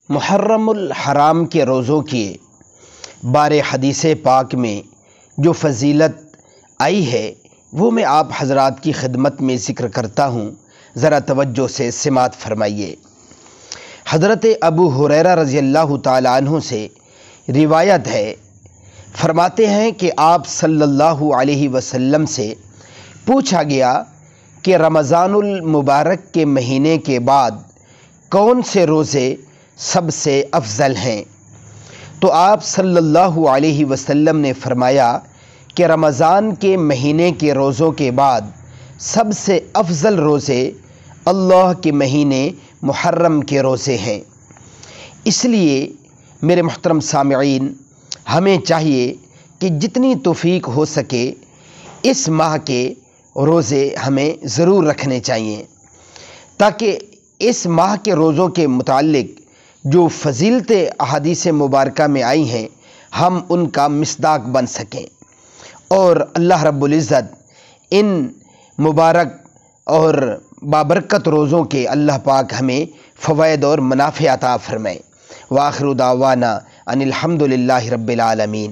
محرم الحرام کے روزوں کے بارے حدیث پاک میں جو فضیلت آئی ہے وہ میں آپ حضرات کی خدمت میں ذکر کرتا ہوں، ذرا توجہ سے سماعت فرمائیے۔ حضرت ابو ہریرہ رضی اللہ تعالیٰ عنہ سے روایت ہے، فرماتے ہیں کہ آپ صلی اللہ علیہ وسلم سے پوچھا گیا کہ رمضان المبارک کے مہینے کے بعد کون سے روزے سب سے افضل ہیں؟ تو آپ صلی اللہ علیہ وسلم نے فرمایا کہ رمضان کے مہینے کے روزوں کے بعد سب سے افضل روزے اللہ کے مہینے محرم کے روزے ہیں۔ اس لیے میرے محترم سامعین، ہمیں چاہیے کہ جتنی توفیق ہو سکے اس ماہ کے روزے ہمیں ضرور رکھنے چاہیے، تاکہ اس ماہ کے روزوں کے متعلق جو فضیلتیں احادیث مبارکہ میں آئی ہیں ہم ان کا مصداق بن سکیں، اور اللہ رب العزت ان مبارک اور بابرکت روزوں کے اللہ پاک ہمیں فوائد اور منافع عطا فرمائے۔ وآخر دعوانا ان الحمد للہ رب العالمین۔